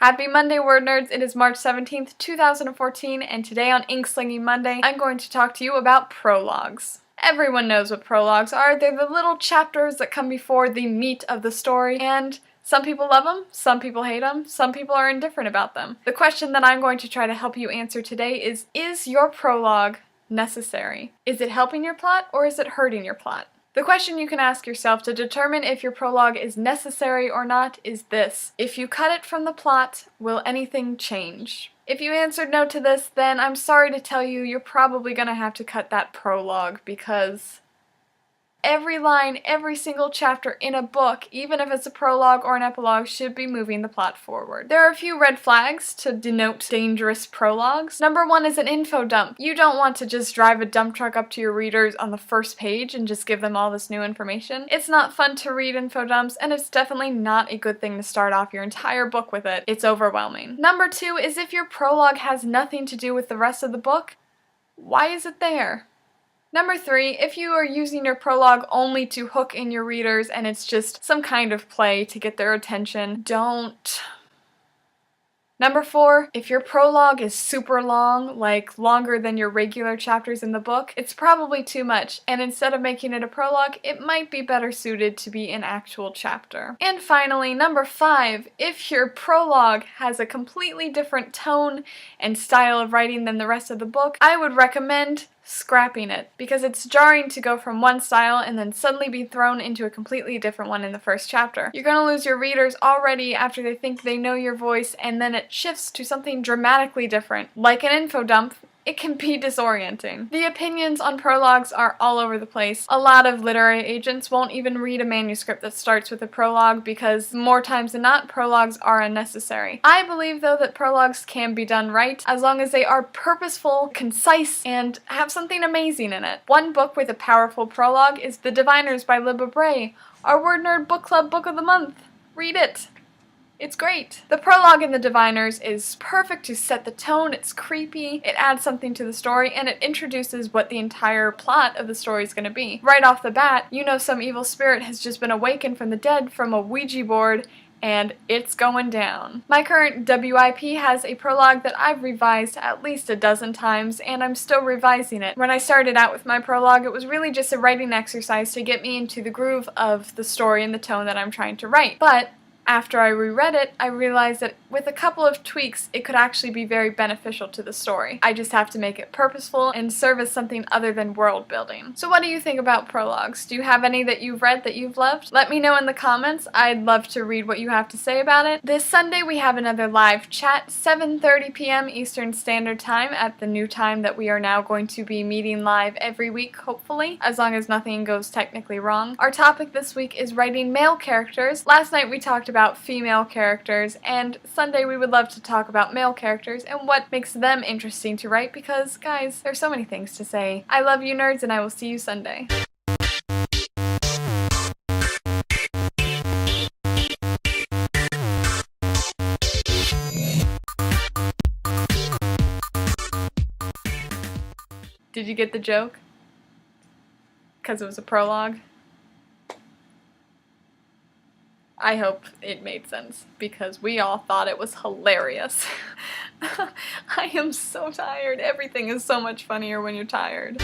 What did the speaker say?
Happy Monday, Word Nerds! It is March 17th, 2014, and today on Ink Slinging Monday, I'm going to talk to you about prologues. Everyone knows what prologues are. They're the little chapters that come before the meat of the story, and some people love them, some people hate them, some people are indifferent about them. The question that I'm going to try to help you answer today is your prologue necessary? Is it helping your plot, or is it hurting your plot? The question you can ask yourself to determine if your prologue is necessary or not is this: if you cut it from the plot, will anything change? If you answered no to this, then I'm sorry to tell you you're probably gonna have to cut that prologue, because every line, every single chapter in a book, even if it's a prologue or an epilogue, should be moving the plot forward. There are a few red flags to denote dangerous prologues. Number one is an info dump. You don't want to just drive a dump truck up to your readers on the first page and just give them all this new information. It's not fun to read info dumps, and it's definitely not a good thing to start off your entire book with it. It's overwhelming. Number two is if your prologue has nothing to do with the rest of the book, why is it there? Number three, if you are using your prologue only to hook in your readers and it's just some kind of play to get their attention, don't. Number four, if your prologue is super long, like longer than your regular chapters in the book, it's probably too much, and instead of making it a prologue, it might be better suited to be an actual chapter. And finally, number five, if your prologue has a completely different tone and style of writing than the rest of the book, I would recommend scrapping it, because it's jarring to go from one style and then suddenly be thrown into a completely different one in the first chapter. You're gonna lose your readers already after they think they know your voice, and then it shifts to something dramatically different. Like an info dump, it can be disorienting. The opinions on prologues are all over the place. A lot of literary agents won't even read a manuscript that starts with a prologue because more times than not, prologues are unnecessary. I believe, though, that prologues can be done right as long as they are purposeful, concise, and have something amazing in it. One book with a powerful prologue is The Diviners by Libba Bray, our WordNerd Book Club Book of the Month. Read it. It's great. The prologue in The Diviners is perfect to set the tone, it's creepy, it adds something to the story, and it introduces what the entire plot of the story is going to be. Right off the bat, you know some evil spirit has just been awakened from the dead from a Ouija board, and it's going down. My current WIP has a prologue that I've revised at least a dozen times, and I'm still revising it. When I started out with my prologue, it was really just a writing exercise to get me into the groove of the story and the tone that I'm trying to write. But after I reread it, I realized that with a couple of tweaks, it could actually be very beneficial to the story. I just have to make it purposeful and serve as something other than world building. So what do you think about prologues? Do you have any that you've read that you've loved? Let me know in the comments. I'd love to read what you have to say about it. This Sunday we have another live chat, 7:30 p.m. Eastern Standard Time, at the new time that we are now going to be meeting live every week, hopefully, as long as nothing goes technically wrong. Our topic this week is writing male characters. Last night we talked about female characters, and Sunday we would love to talk about male characters and what makes them interesting to write, because, guys, there's so many things to say. I love you, nerds, and I will see you Sunday. Did you get the joke? Because it was a prologue? I hope it made sense, because we all thought it was hilarious. I am so tired. Everything is so much funnier when you're tired.